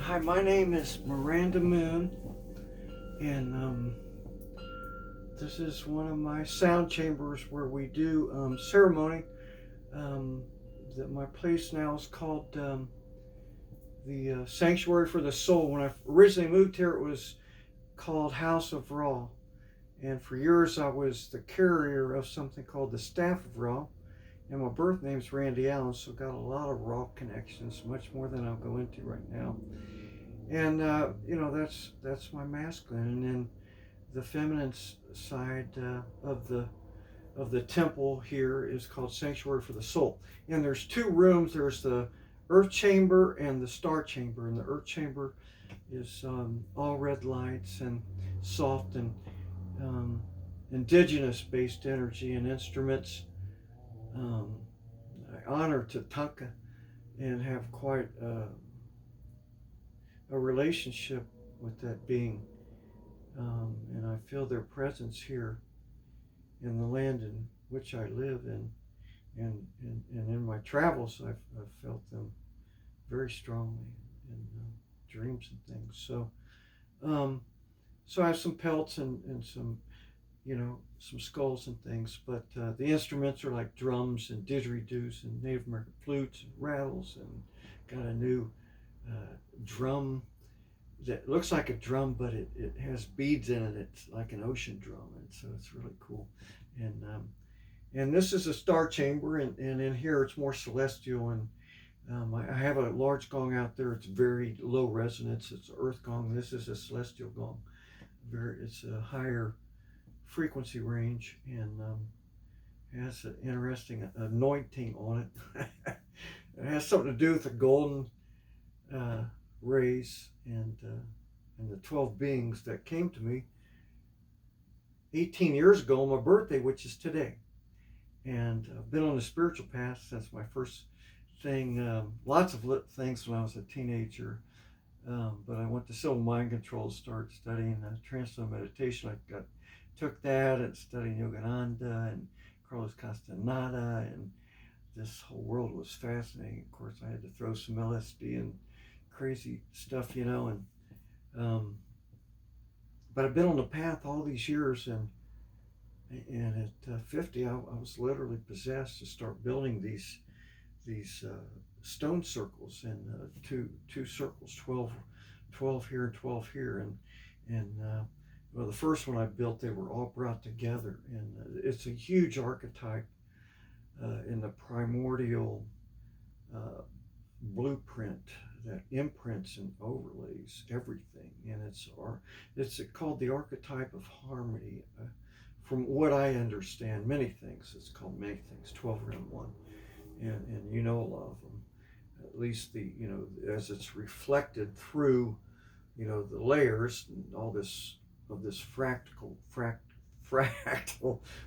Hi, my name is Miranda Moon, and this is one of my sound chambers where we do ceremony. Um, that my place now is called the Sanctuary for the Soul. When I originally moved here, it was called House of Ra, and for years I was the carrier of something called the Staff of Ra. And my birth name is Randy Allen, so got a lot of Ra connections, much more than I'll go into right now. And that's my masculine, and then the feminine side of the temple here is called Sanctuary for the Soul. And there's two rooms. There's the Earth Chamber and the Star Chamber. And the Earth Chamber is all red lights and soft and um, indigenous-based energy and instruments. Um, I honor Tatanka and have quite a relationship with that being. And I feel their presence here in the land in which I live in, and in my travels, I've felt them very strongly in dreams and things. Um, so I have some pelts and some, some skulls and things, but the instruments are like drums and didgeridoos and Native American flutes and rattles, and got a new drum that looks like a drum, but it has beads in it. It's like an ocean drum, and so it's really cool. And this is a star chamber, and in here it's more celestial. And I have a large gong out there. It's very low resonance. It's an earth gong. This is a celestial gong. It's a higher frequency range, and has an interesting anointing on it. It has something to do with the golden uh, rays and the 12 beings that came to me 18 years ago on my birthday, which is today. And I've been on the spiritual path since my first thing, lots of things when I was a teenager. But I went to civil mind control to start studying transcendental meditation. Took that and studied Yogananda and Carlos Castaneda, and this whole world was fascinating. Of course, I had to throw some LSD and crazy stuff, and but I've been on the path all these years, and at 50, I was literally possessed to start building these stone circles, and two circles, 12 here and 12 here, and well, the first one I built, they were all brought together, and it's a huge archetype in the primordial blueprint that imprints and overlays everything, and it's called the archetype of harmony. From what I understand, many things. It's called many things. 12 round one, and you know a lot of them. At least as it's reflected through the layers and all this of this fractal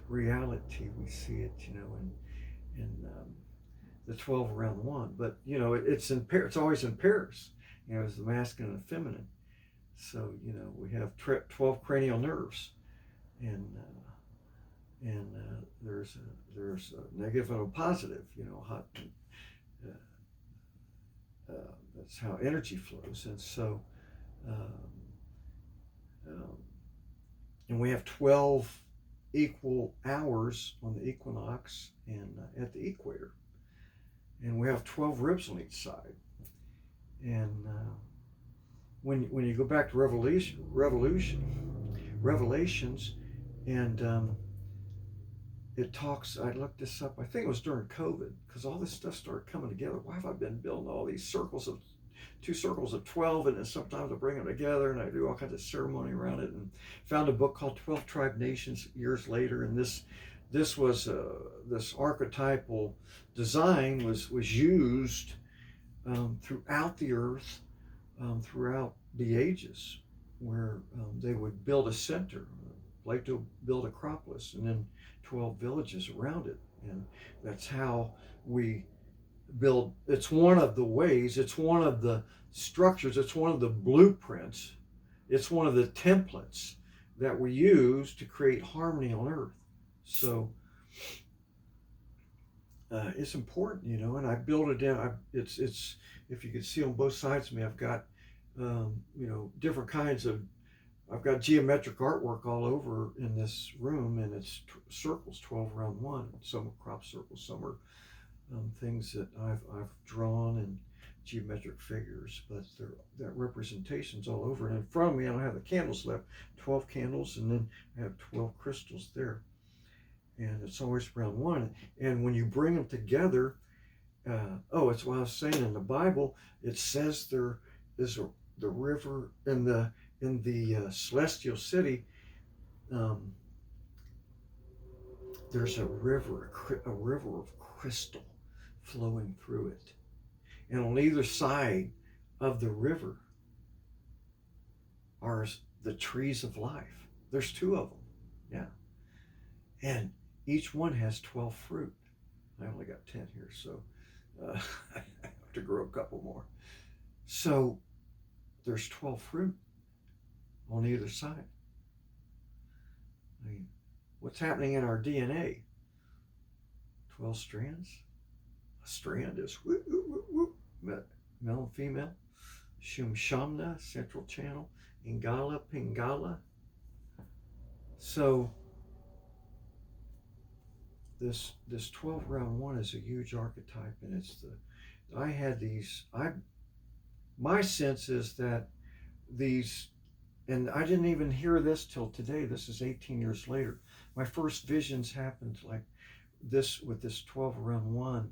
reality. We see it, in the 12 around one. But it's in pairs. It's always in pairs. As the masculine and feminine. So we have 12 cranial nerves, and there's a negative and a positive. Hot. That's how energy flows, and so um, um, and we have 12 equal hours on the equinox and at the equator, and we have 12 ribs on each side. And when you go back to Revelations, and it talks. I looked this up. I think it was during COVID, because all this stuff started coming together. Why have I been building all these circles of two circles of 12, and then sometimes I bring them together and I do all kinds of ceremony around it, and found a book called 12 Tribe Nations years later, and this was this archetypal design was used throughout the earth, throughout the ages, where they would build a center, like to build Acropolis, and then 12 villages around it. And that's how we build. It's one of the ways, it's one of the structures, it's one of the blueprints, it's one of the templates that we use to create harmony on earth. So it's important, and I build it down. It's if you can see on both sides of me, I've got different kinds of. I've got geometric artwork all over in this room, and it's circles, 12 around one. Some are crop circles, some are things that I've drawn and geometric figures, but that representation's all over. And in front of me, I don't have the candles left. 12 candles, and then I have 12 crystals there, and it's always around one. And when you bring them together, it's what I was saying in the Bible. It says there is the river in the celestial city. There's a river of crystal flowing through it, and on either side of the river are the trees of life. There's two of them, yeah, and each one has 12 fruit. I only got 10 here, so I have to grow a couple more. So there's 12 fruit on either side. I mean, what's happening in our DNA? 12 strands. A strand is whoop, whoop, whoop, whoop, male and female. Shum Shamna, central channel. Ingala, Pingala. So this 12 round one is a huge archetype, and my sense is that these, and I didn't even hear this till today. This is 18 years later. My first visions happened like this with this 12 around one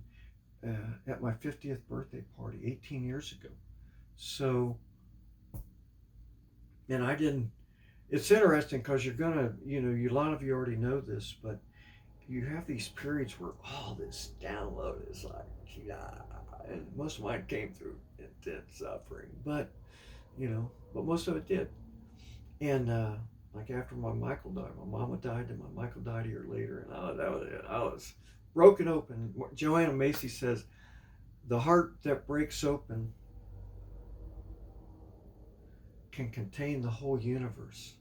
at my 50th birthday party 18 years ago. So, and I didn't, it's interesting because you're gonna, a lot of you already know this, but you have these periods where all this download is like, yeah, and most of mine came through intense suffering, but most of it did. And like after my Michael died, my mama died, and my Michael died a year later, and that was it. I was broken open. Joanna Macy says, the heart that breaks open can contain the whole universe.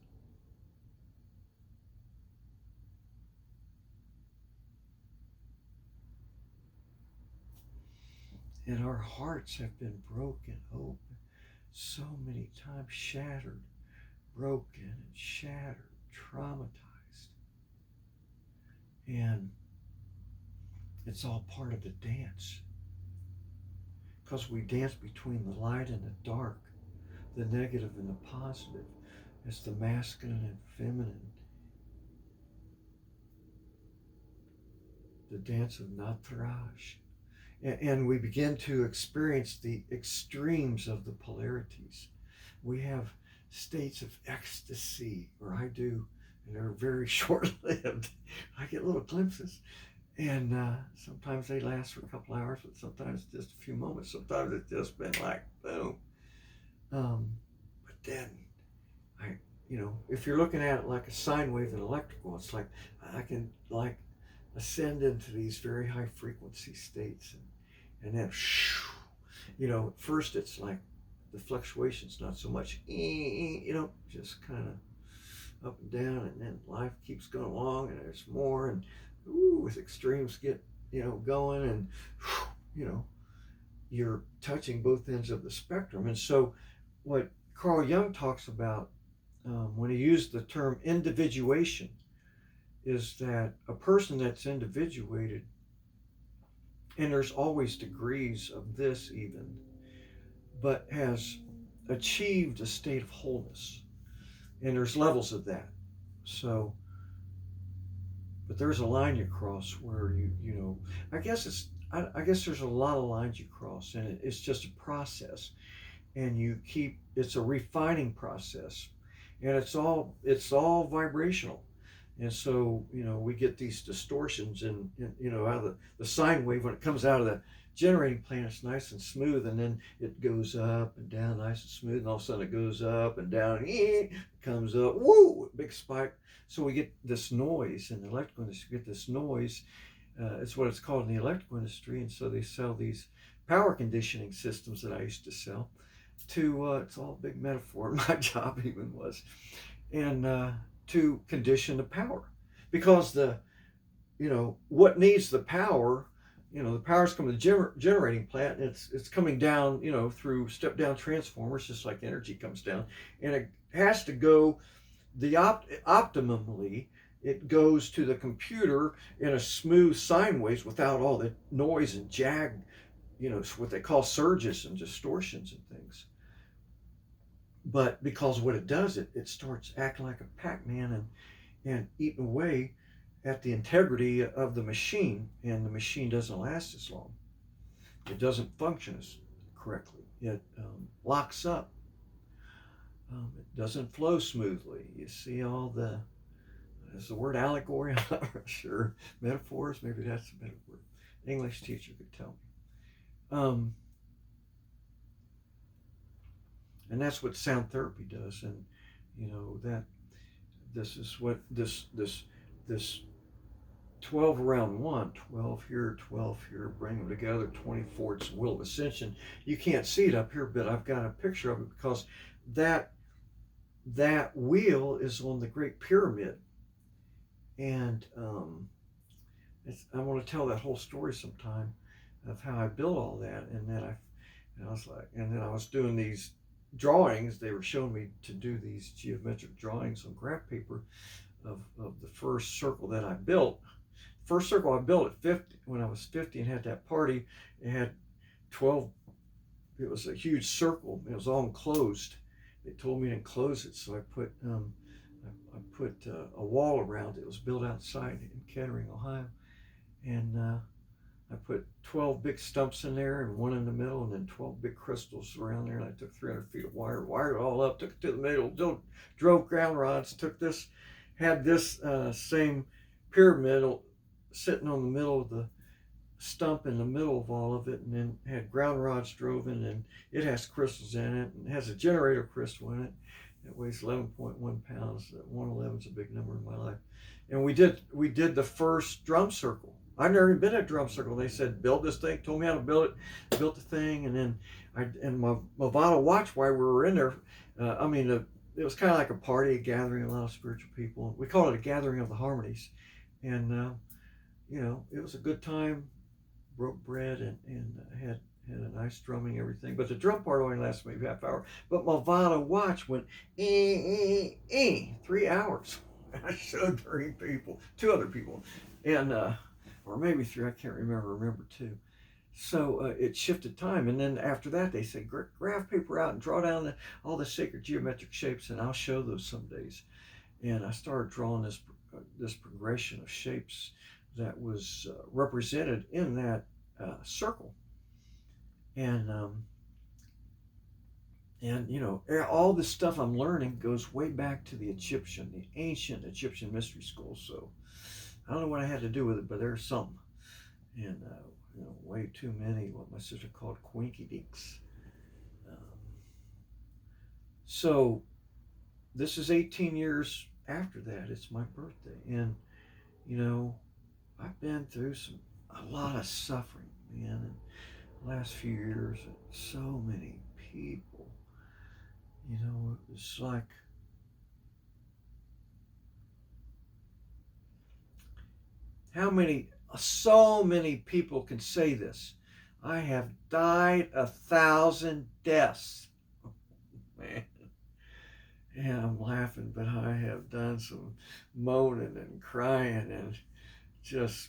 And our hearts have been broken open so many times, shattered, broken and shattered, traumatized. And it's all part of the dance. Because we dance between the light and the dark, the negative and the positive. It's the masculine and feminine. The dance of Nataraj. And we begin to experience the extremes of the polarities. We have states of ecstasy, or I do, and they're very short-lived. I get little glimpses, and sometimes they last for a couple hours, but sometimes just a few moments. Sometimes it's just been like boom. But then, if you're looking at it like a sine wave and electrical, it's like I can like ascend into these very high frequency states, and then at first it's like the fluctuations not so much, just kind of up and down, and then life keeps going along, and there's more, and as extremes get going, and you're touching both ends of the spectrum. And so what Carl Jung talks about when he used the term individuation is that a person that's individuated, and there's always degrees of this even, but has achieved a state of wholeness. And there's levels of that. So, but there's a line you cross where I guess there's a lot of lines you cross, and it's just a process, and it's a refining process, and it's all vibrational. And so, we get these distortions and out of the sine wave. When it comes out of the generating plane, it's nice and smooth, and then it goes up and down nice and smooth, and all of a sudden it goes up and down, and it comes up, woo, big spike. So we get this noise in the electrical industry. We get this noise. It's what it's called in the electrical industry. And so they sell these power conditioning systems that I used to sell to, it's all a big metaphor, my job even was, and to condition the power, because what needs the power the power's coming to the generating plant, and it's coming down, through step down transformers, just like energy comes down, and it has to go optimally. It goes to the computer in a smooth sine waves without all the noise and jag, what they call surges and distortions and things. But because what it does, it starts acting like a Pac-Man and eating away at the integrity of the machine, and the machine doesn't last as long. It doesn't function as correctly. It locks up. It doesn't flow smoothly. You see all the, is the word allegory? I'm not sure. Metaphors, maybe that's a better word. English teacher could tell me. And that's what sound therapy does. And that this is what this 12 around one, 12 here, 12 here, bring them together, 24, it's will of ascension. You can't see it up here, but I've got a picture of it because that wheel is on the Great Pyramid. And I want to tell that whole story sometime of how I built all that. And then I was doing these drawings. They were showing me to do these geometric drawings on graph paper of the first circle that I built. First circle I built at 50, when I was 50 and had that party. It had 12, it was a huge circle. It was all enclosed. They told me to enclose it, so I put a wall around it. It was built outside in Kettering, Ohio. And I put 12 big stumps in there and one in the middle, and then 12 big crystals around there. And I took 300 feet of wire, wired it all up, took it to the middle, drove ground rods, had this same pyramid sitting on the middle of the stump in the middle of all of it, and then had ground rods drove in, and it has crystals in it, and it has a generator crystal in it. It weighs 11.1 pounds. 111 is a big number in my life. And we did the first drum circle. I've never even been at a drum circle. They said, build this thing, told me how to build it, built the thing, and then my Movado watch while we were in there. It was kind of like a party, a gathering, a lot of spiritual people. We call it a gathering of the harmonies. And, it was a good time, broke bread, and had a nice drumming, everything. But the drum part only lasted maybe half hour. But my Movado watch went 3 hours. I showed 3 people, 2 other people, and or maybe 3. I can't remember 2. So it shifted time, and then after that they said, graph paper out and draw down all the sacred geometric shapes, and I'll show those some days. And I started drawing this progression of shapes that was represented in that circle. And all this stuff I'm learning goes way back to the ancient Egyptian mystery schools. So I don't know what I had to do with it, but there's some. And way too many, what my sister called quinky dinks. So this is 18 years after that. It's my birthday, and I've been through a lot of suffering, man, in the last few years. And so many people, it's like so many people can say this. I have died 1,000 deaths. Man. And I'm laughing, but I have done some moaning and crying, and just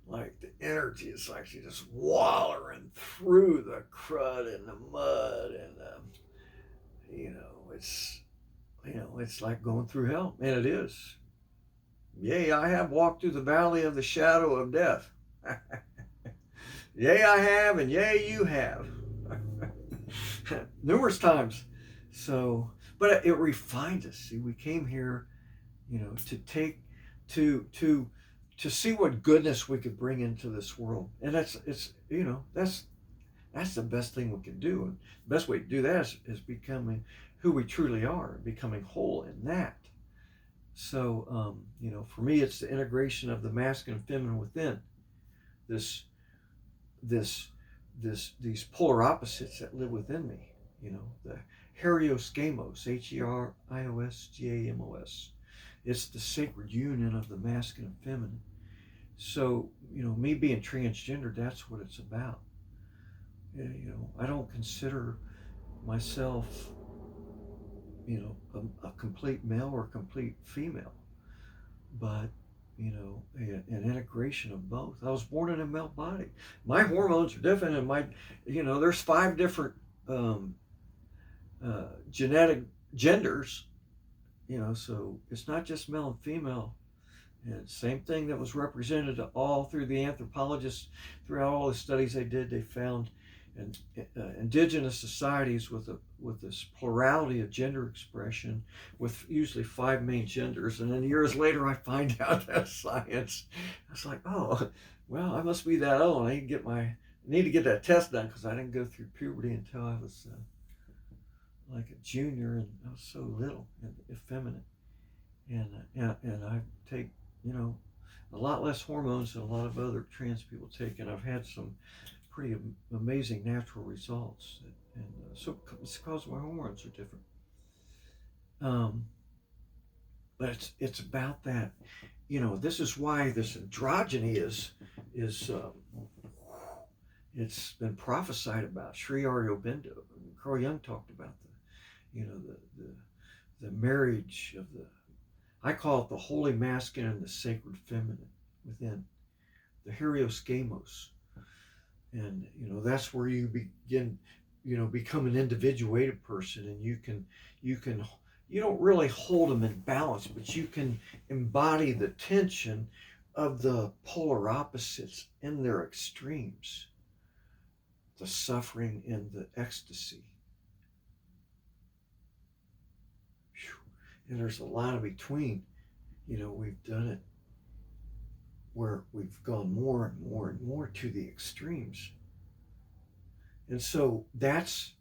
like the energy is like she's just wallowing through the crud and the mud, and it's like going through hell, and it is. Yea, I have walked through the valley of the shadow of death. Yea, I have, and yea, you have. Numerous times. So, but it refined us. See, we came here, to see what goodness we could bring into this world. And that's the best thing we can do. And the best way to do that is becoming who we truly are, becoming whole in that. So, for me, it's the integration of the masculine and feminine within. These polar opposites that live within me. The Herios-Gamos, H-E-R-I-O-S-G-A-M-O-S. It's the sacred union of the masculine and feminine. So, me being transgender, that's what it's about. I don't consider myself, a complete male or a complete female, but, an integration of both. I was born in a male body. My hormones are different, and there's 5 different um, genetic genders, so it's not just male and female. And same thing that was represented all through the anthropologists, throughout all the studies they did, they found and indigenous societies with this plurality of gender expression, with usually 5 main genders. And then years later, I find out that's science. I was like, oh, well, I must be that old. I need to get that test done, because I didn't go through puberty until I was like a junior, and I was so little and effeminate. And I take, a lot less hormones than a lot of other trans people take, and I've had some pretty amazing natural results. And so it's because my hormones are different. But it's about that. This is why this androgyny is it's been prophesied about. Sri Aurobindo, Carl Jung talked about the marriage of I call it the holy masculine and the sacred feminine within the Helios Gamos. And that's where you begin, become an individuated person, and you don't really hold them in balance, but you can embody the tension of the polar opposites in their extremes, the suffering and the ecstasy. And there's a lot in between. We've done it where we've gone more and more and more to the extremes. And so that's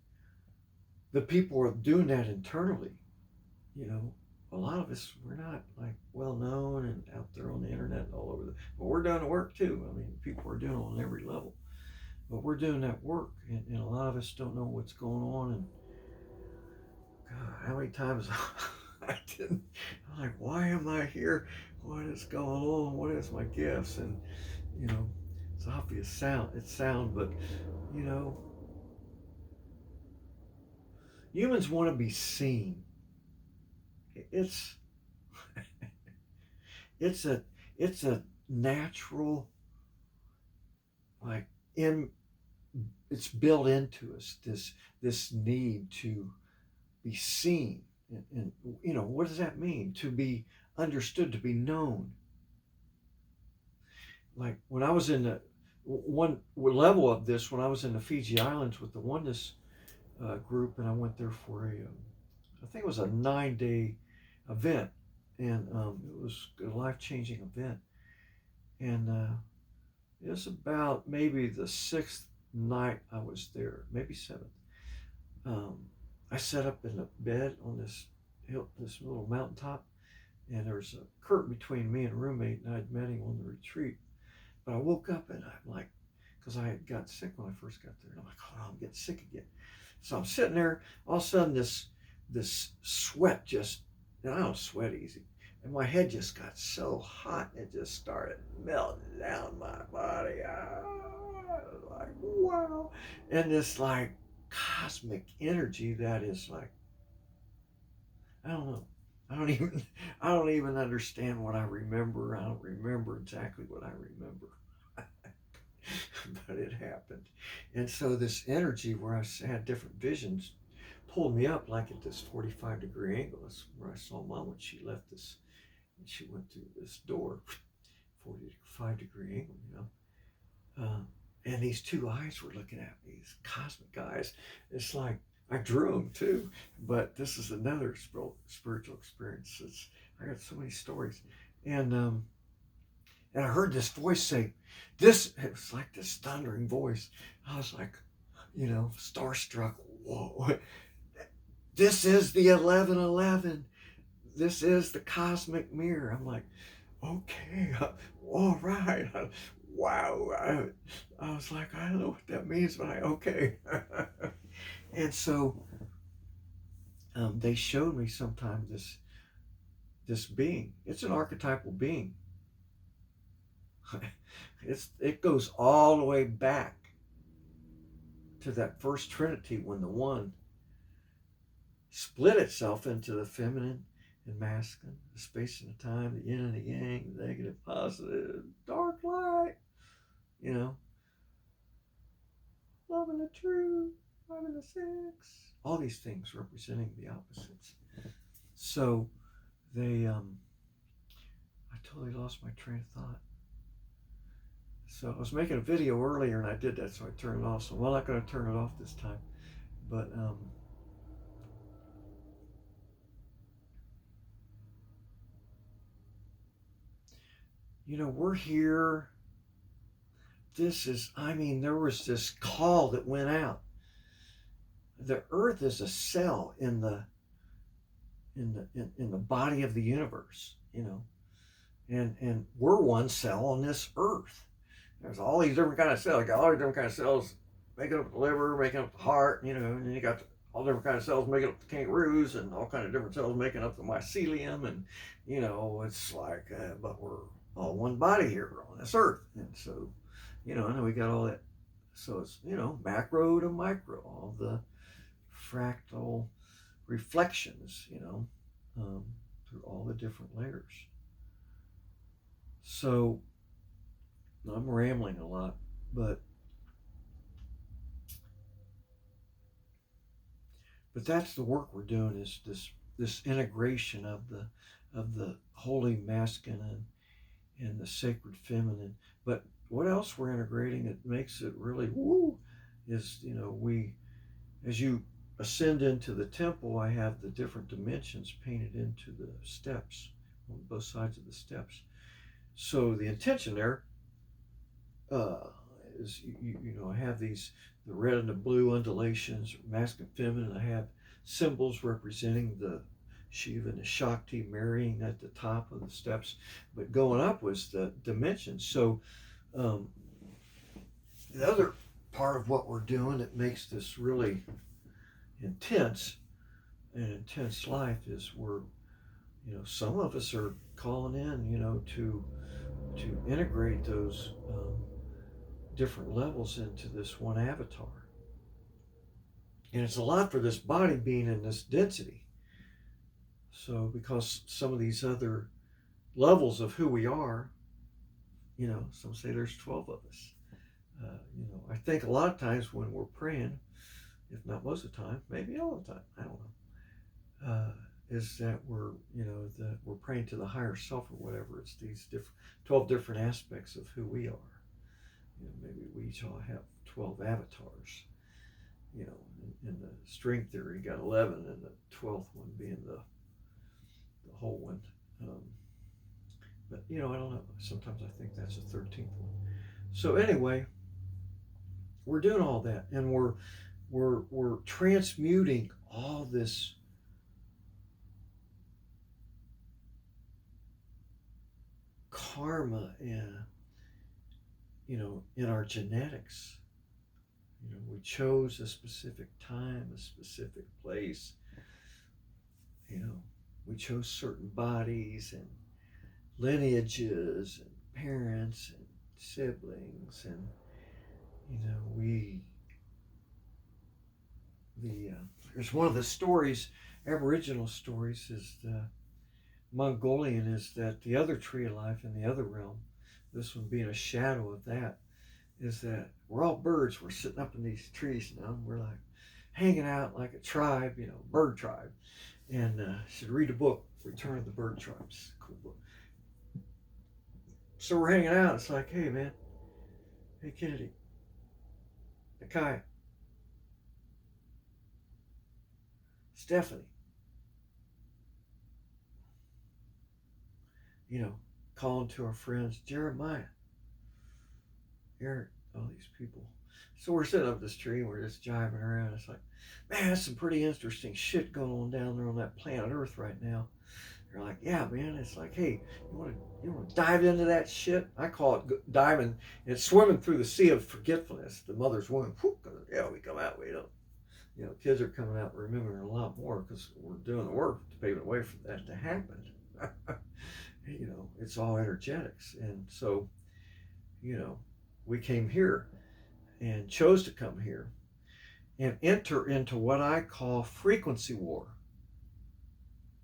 the people are doing that internally. A lot of us, we're not like well known and out there on the internet and all over but we're doing the work too. I mean, people are doing it on every level, but we're doing that work, and a lot of us don't know what's going on. And God, how many times I didn't, I'm like, why am I here? What is going on? What is my gifts? And it's obvious sound, but humans want to be seen. It's it's a natural, like, it's built into us, this need to be seen. And what does that mean? To be understood, to be known. Like when I was in the one level of this, when I was in the Fiji Islands with the Oneness group, and I went there for I think it was a 9-day event, and it was a life-changing event. And it was about maybe the 6th night I was there, maybe 7th. I sat up in the bed on this little mountaintop, and there was a curtain between me and a roommate, and I'd met him on the retreat. But I woke up, and I'm like, because I had got sick when I first got there, and I'm like, oh, I'm getting sick again. So I'm sitting there, all of a sudden this sweat and I don't sweat easy, and my head just got so hot, and it just started melting down my body. Like, wow. And this like cosmic energy that is like, I don't know. I don't even understand what I remember. I don't remember exactly what I remember. But it happened. And so this energy where I had different visions pulled me up like at this 45-degree angle. That's where I saw Mom when she left this, and she went through this door, 45-degree angle, and these 2 eyes were looking at me, these cosmic eyes. It's like I drew them too, but this is another spiritual experience. I got so many stories. And I heard this voice say, it was like this thundering voice. I was like, starstruck. Whoa, this is the 1111. This is the cosmic mirror. I'm like, okay, all right. Wow. I was like, I don't know what that means, but okay. And so they showed me sometime this being. It's an archetypal being. It goes all the way back to that first Trinity when the one split itself into the feminine and masculine, the space and the time, the yin and the yang, the negative, positive, dark, light, you know, love and the truth, love and the sex, all these things representing the opposites. So I totally lost my train of thought. So I was making a video earlier and I did that, so I turned it off. So I'm not going to turn it off this time. But we're here. There was this call that went out. The Earth is a cell in the body of the universe, and we're one cell on this Earth. There's all these different kind of cells. You got all these different kind of cells making up the liver, making up the heart, and then you got all different kind of cells making up the kangaroos, and all kind of different cells making up the mycelium, and it's like, but we're all one body here on this Earth, and so, and then we got all that. So it's macro to micro, all the fractal reflections, through all the different layers. So I'm rambling a lot, but that's the work we're doing, is this integration of the holy masculine and the sacred feminine. But what else we're integrating that makes it really woo is, we, as you ascend into the temple, I have the different dimensions painted into the steps, on both sides of the steps. So the intention there is, I have the red and the blue undulations, masculine, feminine. I have symbols representing the Shiva and the Shakti marrying at the top of the steps, but going up was the dimensions. So the other part of what we're doing that makes this really intense life is we're, some of us are calling in, to integrate those different levels into this one avatar. And it's a lot for this body being in this density. So because some of these other levels of who we are, some say there's 12 of us. I think a lot of times when we're praying, if not most of the time, maybe all the time, I don't know, is that we're, that we're praying to the higher self or whatever. It's these 12 different aspects of who we are. Maybe we each all have 12 avatars. In the string theory, you got 11, and the 12th one being the whole one. But I don't know. Sometimes I think that's the 13th one. So anyway, we're doing all that, and we're transmuting all this karma in our genetics. We chose a specific time, a specific place. We chose certain bodies and lineages and parents and siblings, and there's one of the stories, Aboriginal stories, is the Mongolian, is that the other tree of life in the other realm, this one being a shadow of that, is that we're all birds. We're sitting up in these trees now. We're like hanging out like a tribe, bird tribe. And should read a book, Return of the Bird Tribes. Cool book. So we're hanging out. It's like, hey man, hey Kennedy, Nakai, Stephanie, calling to our friends, Jeremiah, Eric, all these people. So we're sitting up this tree and we're just jiving around. It's like, man, that's some pretty interesting shit going on down there on that planet Earth right now. They're like, yeah, man. It's like, hey, you want to dive into that shit? I call it diving. It's swimming through the sea of forgetfulness, the mother's womb. Yeah, we come out, we don't. Kids are coming out remembering a lot more because we're doing the work to pave the way for that to happen. It's all energetics. And so you know, we came here and chose to come here and enter into what I call frequency war.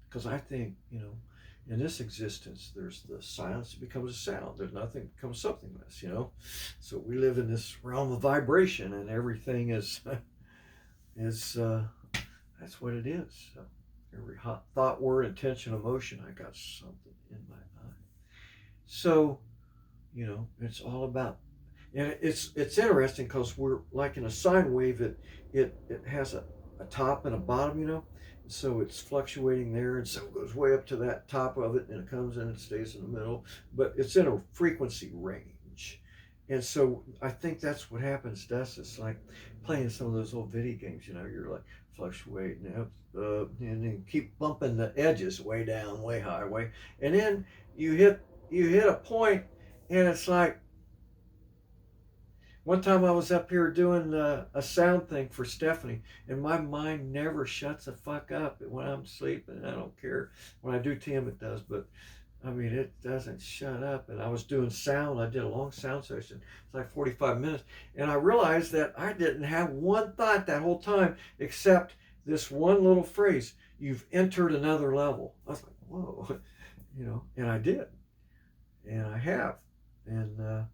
Because I think, in this existence, there's the silence that becomes a sound. There's nothing becomes somethingness, So we live in this realm of vibration, and everything is that's what it is. So every thought, word, intention, emotion, I got something in my eye. So, it's all about, and it's interesting because we're like in a sine wave. It has a top and a bottom, so it's fluctuating there, and so it goes way up to that top of it, and it comes in and stays in the middle, but it's in a frequency range. And so I think that's what happens to us. It's like playing some of those old video games, you're like fluctuating up, and then keep bumping the edges way down, way high, and then you hit a point, and it's like, one time I was up here doing a sound thing for Stephanie, and my mind never shuts the fuck up when I'm sleeping. I don't care. When I do TM, it does, but I mean, it doesn't shut up. And I was doing sound. I did a long sound session. It's like 45 minutes. And I realized that I didn't have one thought that whole time except this one little phrase: you've entered another level. I was like, whoa, and I did. And I have. And,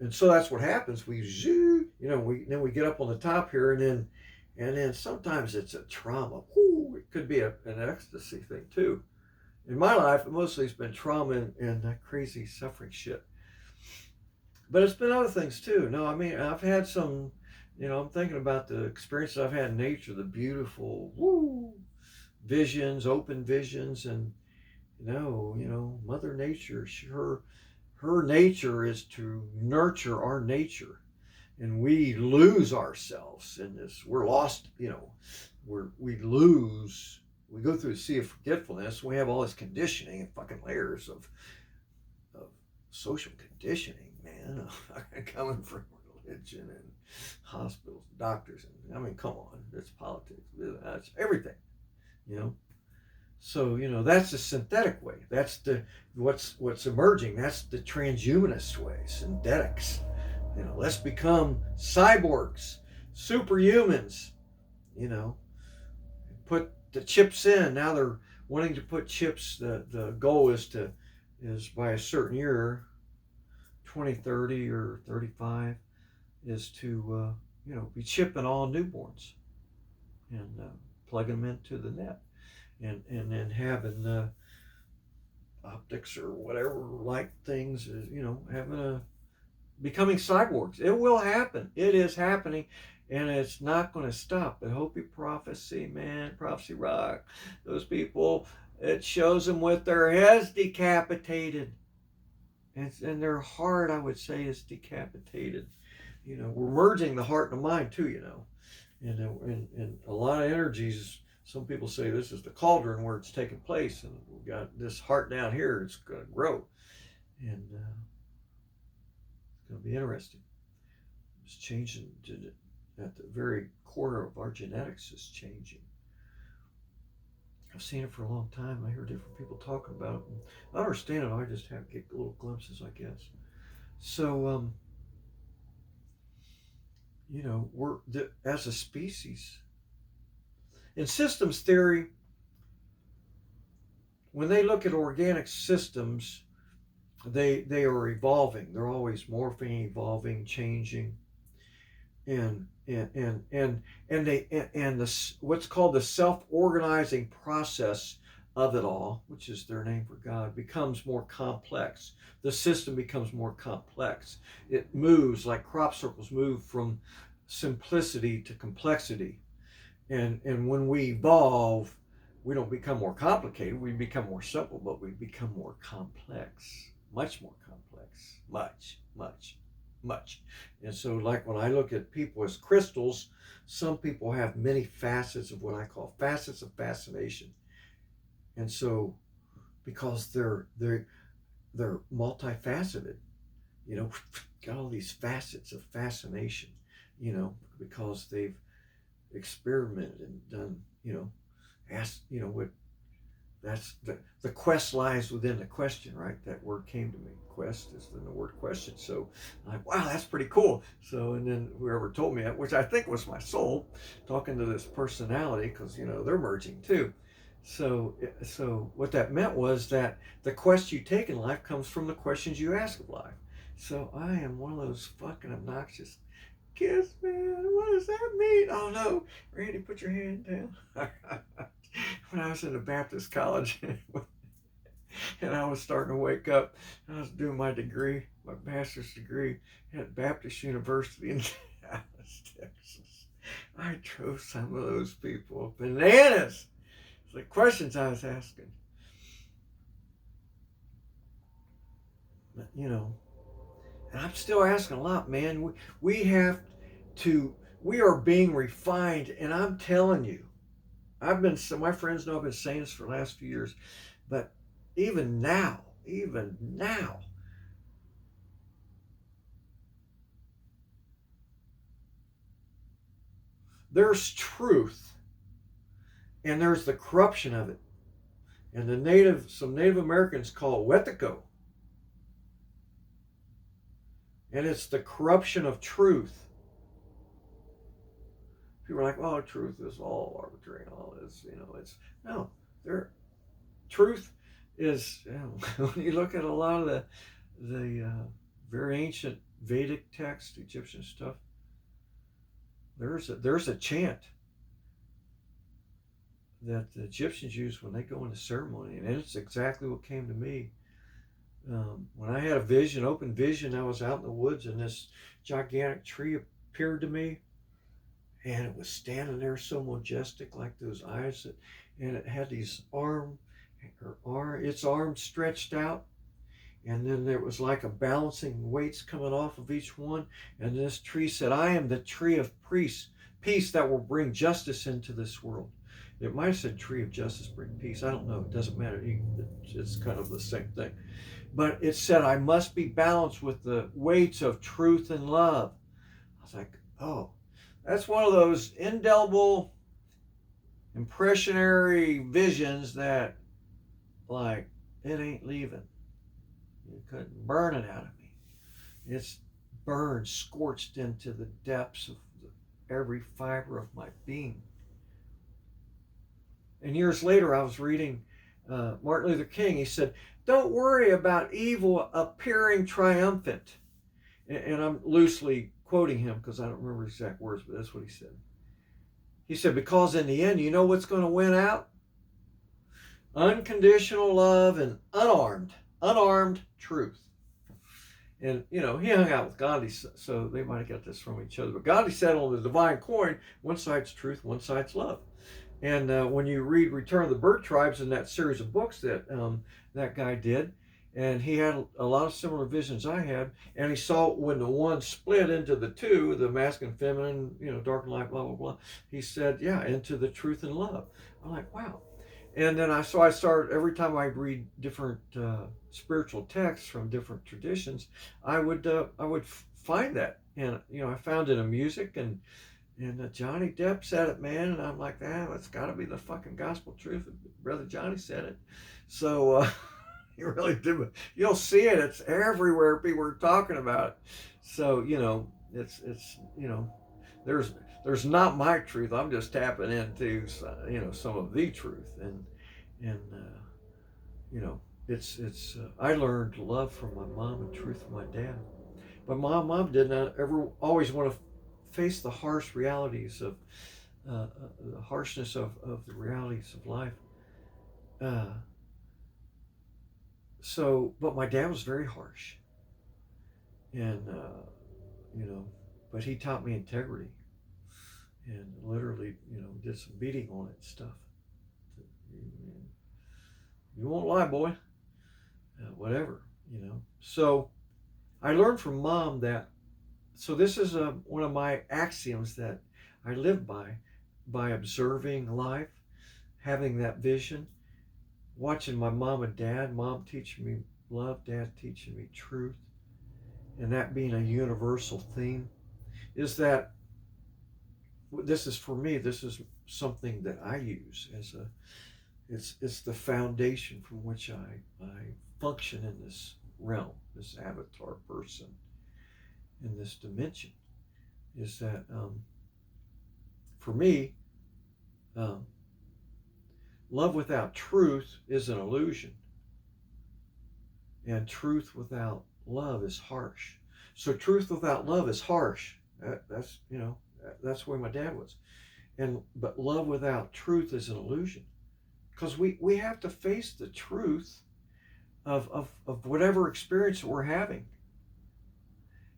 and so that's what happens. We zoo, then we get up on the top here, and then sometimes it's a trauma. Woo, it could be an ecstasy thing too. In my life, mostly it's been trauma and that crazy suffering shit. But it's been other things too. No, I mean, I've had some, I'm thinking about the experiences I've had in nature, the beautiful visions, open visions, and Mother Nature, her nature is to nurture our nature, and we lose ourselves in this. We're lost, we lose. We go through the sea of forgetfulness. We have all this conditioning and fucking layers of social conditioning, man, coming from religion and hospitals, doctors, and I mean, come on, it's politics, it's everything, So, that's the synthetic way. That's what's emerging. That's the transhumanist way, synthetics. Let's become cyborgs, superhumans, put the chips in. Now they're wanting to put chips. The goal is by a certain year, 2030 or 35, is to, be chipping all newborns and plugging them into the net. And then having optics or whatever like things, becoming cyborgs. It will happen. It is happening, and it's not going to stop. The Hopi prophecy, man, prophecy rock. Those people, it shows them with their heads decapitated, and their heart, I would say, is decapitated. We're merging the heart and the mind too. And a lot of energies. Some people say this is the cauldron where it's taking place, and we've got this heart down here. It's going to grow, and it's going to be interesting. It's changing at the very core of our genetics is changing. I've seen it for a long time. I hear different people talking about it. And I don't understand it. I just have to get little glimpses, I guess. So, we're as a species. In systems theory, when they look at organic systems, they are evolving. They're always morphing, evolving, changing, and what's called the self-organizing process of it all, which is their name for God, becomes more complex. The system becomes more complex. It moves like crop circles move from simplicity to complexity. And when we evolve, we don't become more complicated. We become more simple, but we become more complex, much more complex, much. And so, like when I look at people as crystals, some people have many facets of what I call facets of fascination. And so, because they're multifaceted, got all these facets of fascination, because they've experimented and done, asked, what That's the quest lies within the question, right? That word came to me. Quest is in the word question. So I'm like, wow, that's pretty cool. So, and then whoever told me that, which I think was my soul, talking to this personality, because they're merging too. So what that meant was that the quest you take in life comes from the questions you ask of life. So I am one of those fucking obnoxious kids, man. What does that mean? Oh no, Randy, put your hand down. When I was in a Baptist college and I was starting to wake up, I was doing my degree, my master's degree at Baptist University in Dallas, Texas. I drove some of those people bananas. The questions I was asking. But, and I'm still asking a lot, man. We have to, we are being refined, and I'm telling you, my friends know I've been saying this for the last few years, but even now, there's truth and there's the corruption of it. And some Native Americans call it wetiko. And it's the corruption of truth. People are like, well, truth is all arbitrary and all this, it's no, there truth is, when you look at a lot of the very ancient Vedic text, Egyptian stuff, there's a chant that the Egyptians used when they go into ceremony, and it's exactly what came to me. When I had open vision, I was out in the woods, and this gigantic tree appeared to me, and it was standing there so majestic, like those eyes, and it had its arm stretched out, and then there was like a balancing weights coming off of each one, and this tree said, I am the tree of peace that will bring justice into this world. It might have said tree of justice, bring peace. I don't know. It doesn't matter. It's kind of the same thing. But it said, I must be balanced with the weights of truth and love. I was like, oh, that's one of those indelible, impressionary visions that, like, it ain't leaving. You couldn't burn it out of me. It's burned, scorched into the depths of every fiber of my being. And years later, I was reading Martin Luther King. He said, don't worry about evil appearing triumphant. And I'm loosely quoting him because I don't remember exact words, but that's what he said. He said, because in the end, you know what's going to win out? Unconditional love and unarmed truth. And, he hung out with Gandhi, so they might have got this from each other. But Gandhi said on the divine coin, one side's truth, one side's love. And when you read Return of the Bird Tribes in that series of books that that guy did, and he had a lot of similar visions I had, and he saw when the one split into the two, the masculine, feminine, dark and light, blah, blah, blah, he said, yeah, into the truth and love. I'm like, wow. And then I started, every time I read different spiritual texts from different traditions, I would find that. And, I found it in music, and Johnny Depp said it, man, and I'm like, it's got to be the fucking gospel truth. Brother Johnny said it. So he really did. You'll see it. It's everywhere. People are talking about it. So, it's there's not my truth. I'm just tapping into, some of the truth. And it's I learned love from my mom and truth from my dad. But my mom did not ever always want to face the harsh realities of the harshness of the realities of life. But my dad was very harsh, and but he taught me integrity, and literally, did some beating on it and stuff. You won't lie, boy. Whatever, So I learned from mom that. So this is one of my axioms that I live by observing life, having that vision, watching my mom and dad, mom teaching me love, dad teaching me truth, and that being a universal theme, is that this is, for me, this is something that I use as It's the foundation from which I function in this realm, this avatar person, in this dimension. Is that for me, um, love without truth is an illusion, and truth without love is harsh. So truth without love is harsh. That's that's where my dad was. And but love without truth is an illusion, because we have to face the truth of whatever experience we're having.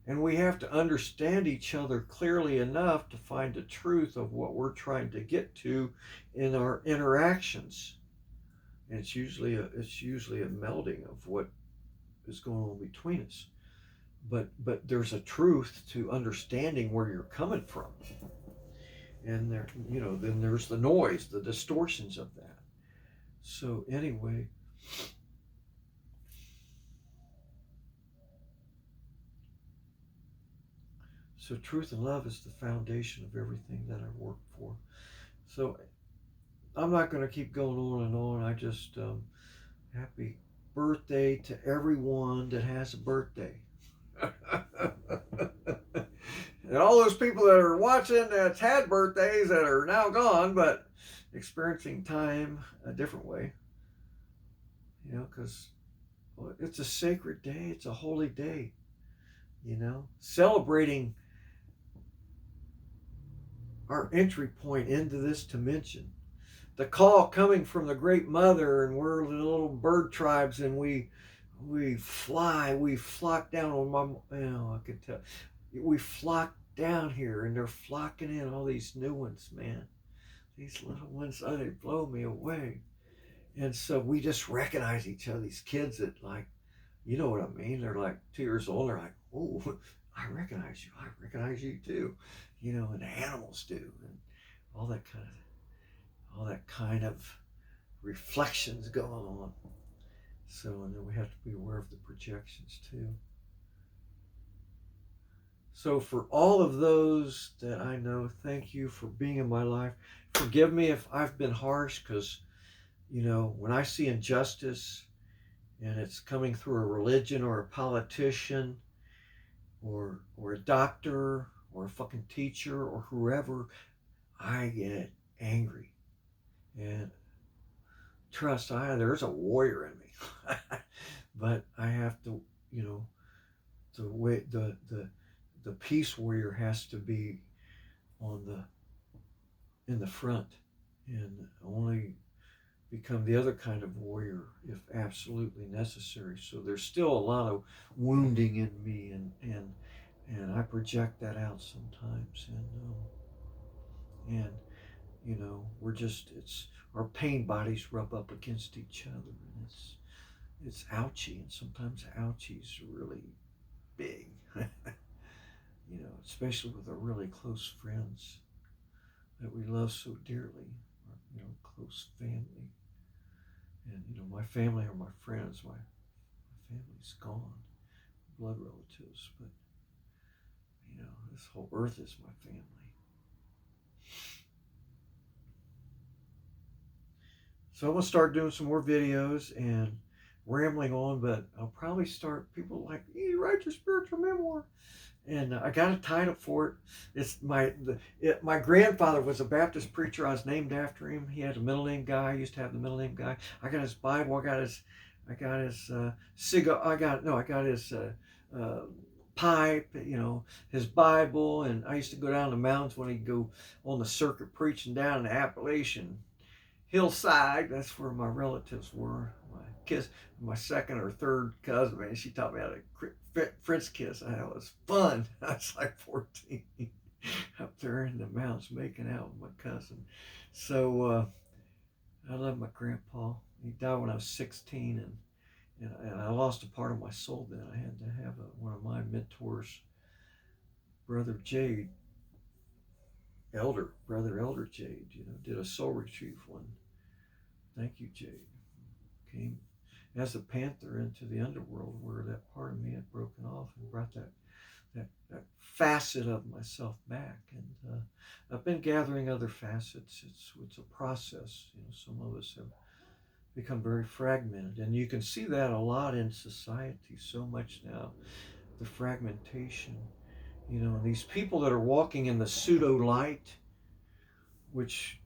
And we have to understand each other clearly enough to find the truth of what we're trying to get to in our interactions. And it's usually a melding of what is going on between us. But there's a truth to understanding where you're coming from. And there, then there's the noise, the distortions of that. So anyway, so truth and love is the foundation of everything that I work for. So I'm not going to keep going on and on. I just happy birthday to everyone that has a birthday. And all those people that are watching that's had birthdays that are now gone, but experiencing time a different way. Because it's a sacred day, it's a holy day. Celebrating our entry point into this dimension. The call coming from the Great Mother, and we're the little bird tribes, and we flock down on I could tell. We flock down here, and they're flocking in, all these new ones, man. These little ones, they blow me away. And so we just recognize each other. These kids that you know what I mean? They're like 2 years old. They're like, oh, I recognize you. I recognize you too. And the animals do, and all that kind of reflections going on. So, and then we have to be aware of the projections too. So for all of those that I know, thank you for being in my life. Forgive me if I've been harsh, because when I see injustice and it's coming through a religion or a politician or a doctor or a fucking teacher or whoever, I get angry. And trust, there's a warrior in me. But I have to, the peace warrior has to be in the front, and only become the other kind of warrior if absolutely necessary. So there's still a lot of wounding in me, and I project that out sometimes, and it's our pain bodies rub up against each other, and it's ouchy, and sometimes ouchies are really big. Especially with our really close friends that we love so dearly, our, close family. And my family are my friends. My family's gone, blood relatives, but this whole earth is my family. So I'm gonna start doing some more videos and rambling on, but I'll probably start. People like, you write your spiritual memoir, and I got a title for it. It's my grandfather was a Baptist preacher. I was named after him. He had a middle name Guy. I used to have the middle name Guy. I got his Bible. I got his cigar. I got his pipe. His Bible. And I used to go down the mountains when he'd go on the circuit preaching down in the Appalachian hillside. That's where my relatives were. My second or third cousin, man, she taught me how to French kiss. It was fun. I was like 14 up there in the mountains making out with my cousin. So I love my grandpa. He died when I was 16, and I lost a part of my soul then. I had to have one of my mentors, Brother Jade, Brother Elder Jade, did a soul retrieve one. Thank you, Jade. Came as a panther into the underworld, where that part of me had broken off, and brought that facet of myself back. And I've been gathering other facets. It's a process. Some of us have become very fragmented. And you can see that a lot in society so much now, the fragmentation. You know, these people that are walking in the pseudo light, which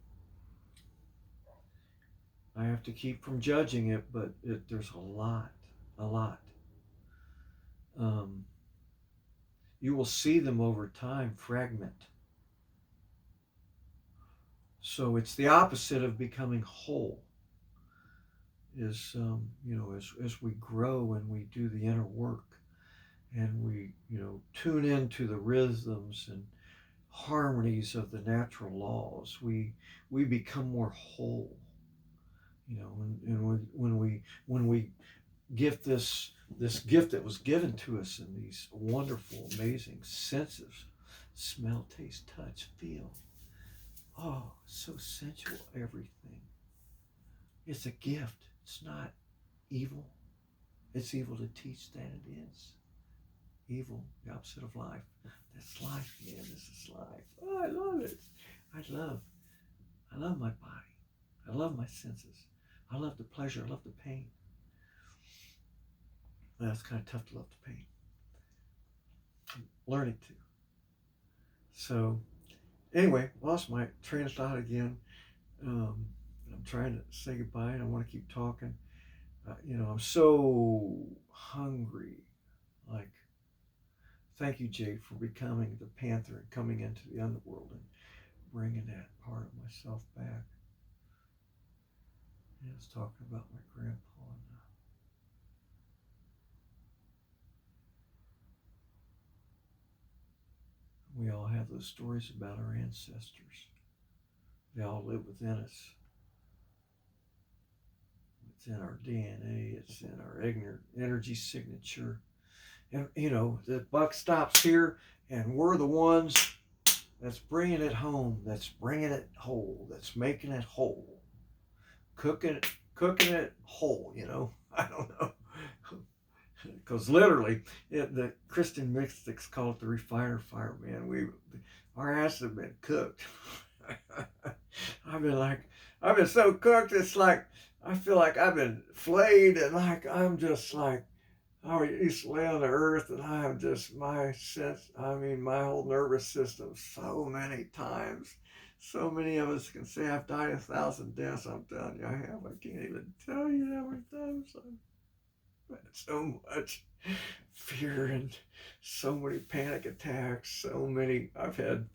I have to keep from judging it, but there's a lot, a lot. Um, you will see them over time fragment. So it's the opposite of becoming whole. Is you know, as we grow and we do the inner work and we, you know, tune into the rhythms and harmonies of the natural laws, we become more whole. You know, when we give this gift that was given to us in these wonderful, amazing senses, smell, taste, touch, feel. Oh, so sensual, everything. It's a gift. It's not evil. It's evil to teach that it is. Evil, the opposite of life. That's life, man. This is life. Oh, I love it. I love my body. I love my senses. I love the pleasure. I love the pain. That's kind of tough to love the pain. I'm learning to. So, anyway, lost my train of thought again. I'm trying to say goodbye and I want to keep talking. You know, I'm so hungry. Like, thank you, Jay, for becoming the panther and coming into the underworld and bringing that part of myself back. I was talking about my grandpa. And we all have those stories about our ancestors. They all live within us. It's in our DNA. It's in our energy signature. And, you know, the buck stops here, and we're the ones that's bringing it home, that's bringing it whole, that's making it whole, cooking it whole. You know, I don't know, because literally, the Christian mystics call it the refiner fire. Man, our asses have been cooked. I've been so cooked. It's like I feel like I've been flayed, and like I'm just like. I used to lay on the earth and I have just my whole nervous system so many times. So many of us can say I've died 1,000 deaths. I'm telling you, I have. I can't even tell you how many times I've had so much fear and so many panic attacks. I've had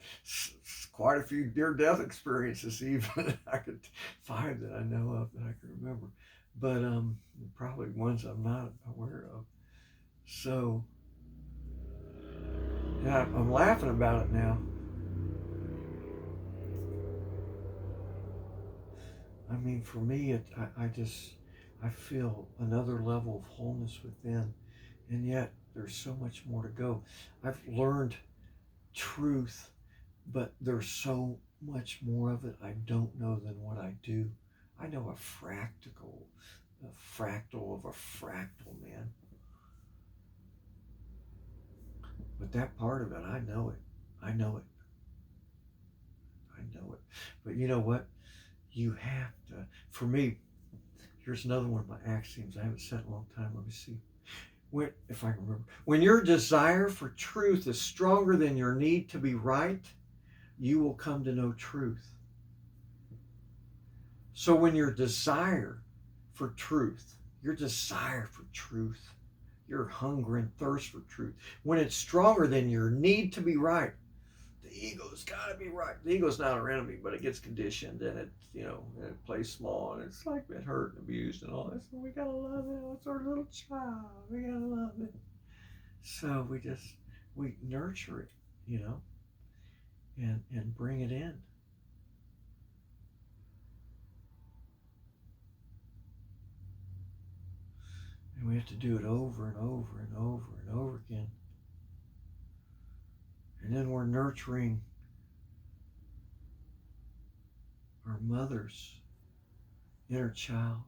quite a few near death experiences, even I could find that I know of that I can remember. But probably ones I'm not aware of. So, yeah, I'm laughing about it now. I mean, for me, I feel another level of wholeness within, and yet there's so much more to go. I've learned truth, but there's so much more of it I don't know than what I do. I know a fractal of a fractal, man. But that part of it, I know it. I know it. I know it. But you know what? You have to, for me, here's another one of my axioms. I haven't said it in a long time. Let me see. If I can remember. When your desire for truth is stronger than your need to be right, you will come to know truth. So when your desire for truth, your hunger and thirst for truth, when it's stronger than your need to be right, the ego's got to be right. The ego's not our enemy, but it gets conditioned and it plays small and it's like been hurt and abused and all this. And we gotta love it. It's our little child. We gotta love it. So we nurture it, and bring it in. And we have to do it over and over and over and over again. And then we're nurturing our mother's inner child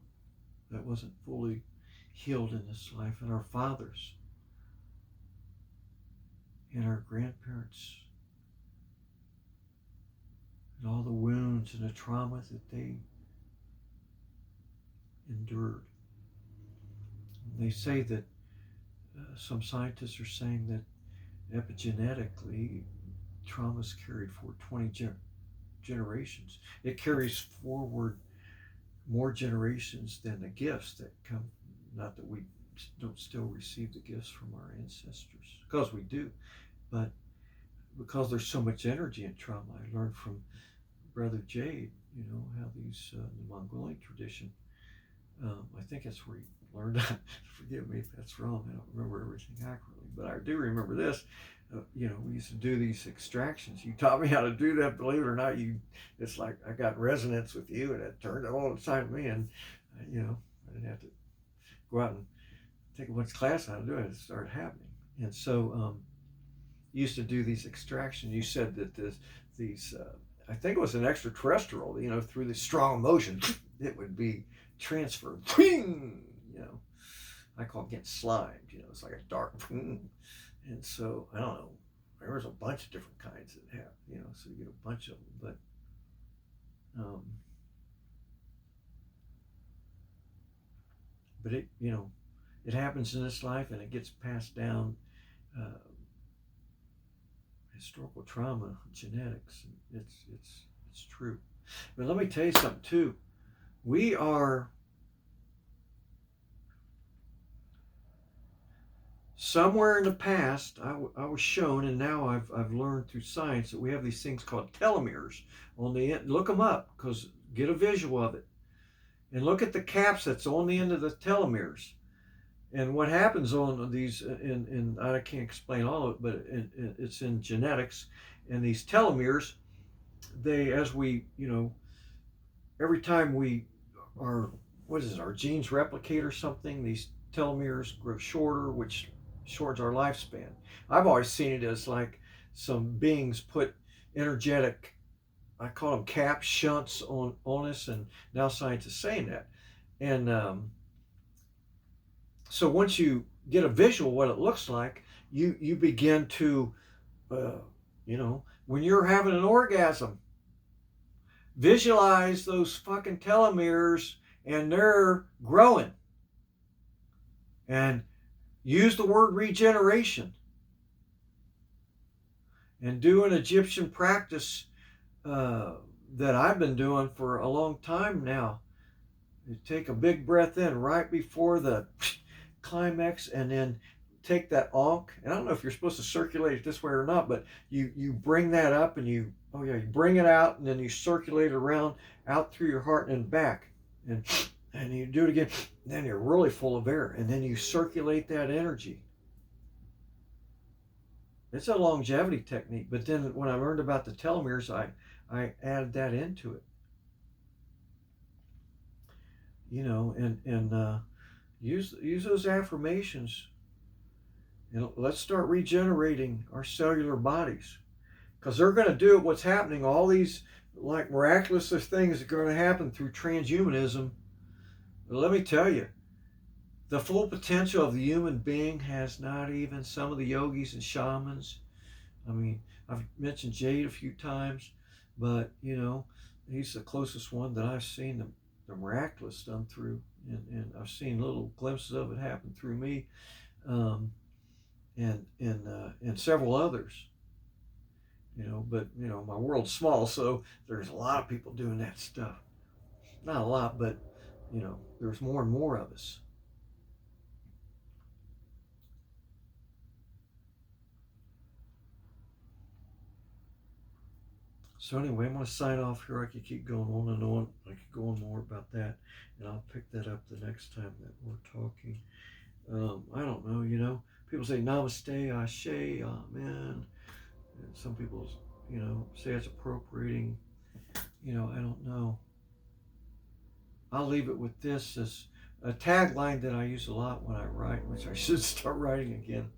that wasn't fully healed in this life, and our fathers and our grandparents and all the wounds and the traumas that they endured. They say that some scientists are saying that epigenetically, trauma is carried for 20 generations. It carries forward more generations than the gifts that come. Not that we don't still receive the gifts from our ancestors, because we do, but because there's so much energy in trauma. I learned from Brother Jade, how these, the Mongolian tradition, I think that's where he learned that. Forgive me if that's wrong. I don't remember everything accurately, but I do remember this. We used to do these extractions. You taught me how to do that. Believe it or not, it's like I got resonance with you, and it turned all the time to me. And I didn't have to go out and take a bunch of class on how to do it. It started happening. And so you used to do these extractions. You said that these I think it was an extraterrestrial, through this strong emotion, it would be transferred. I call it getting slimed. It's like a dark. And so, I don't know, there was a bunch of different kinds that have, so you get a bunch of them. But it, it happens in this life, and it gets passed down. Historical trauma, genetics, it's true. But let me tell you something too. We are somewhere in the past. I was shown, and now I've learned through science that we have these things called telomeres on the end. Look them up, because get a visual of it, and look at the caps that's on the end of the telomeres. And what happens on these, and I can't explain all of it, but it's in genetics. And these telomeres, as we, every time we are, our genes replicate or something, these telomeres grow shorter, which shortens our lifespan. I've always seen it as like some beings put energetic, I call them caps, shunts on us, and now science is saying that. And so once you get a visual what it looks like, you begin to, when you're having an orgasm, visualize those fucking telomeres, and they're growing. And use the word regeneration. And do an Egyptian practice that I've been doing for a long time now. You take a big breath in right before the climax, and then take that ankh. And I don't know if you're supposed to circulate it this way or not, but you bring that up, and you bring it out, and then you circulate it around out through your heart and back, and you do it again. Then you're really full of air, and then you circulate that energy. It's a longevity technique. But then when I learned about the telomeres, I added that into it. And use those affirmations, and let's start regenerating our cellular bodies, because they're going to do what's happening. All these like miraculous things are going to happen through transhumanism. But let me tell you, the full potential of the human being has not even some of the yogis and shamans. I mean, I've mentioned Jade a few times, but he's the closest one that I've seen the miraculous done through, and I've seen little glimpses of it happen through me, and several others. But my world's small, so there's a lot of people doing that stuff. Not a lot, but there's more and more of us. So anyway, I'm going to sign off here. I could keep going on and on. I could go on more about that, and I'll pick that up the next time that we're talking. I don't know, people say namaste, ashe, amen. And some people, say it's appropriating. I don't know. I'll leave it with this as a tagline that I use a lot when I write, which I should start writing again,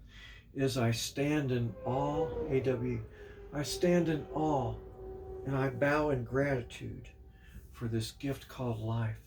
is I stand in awe, A-W, I stand in awe, and I bow in gratitude for this gift called life.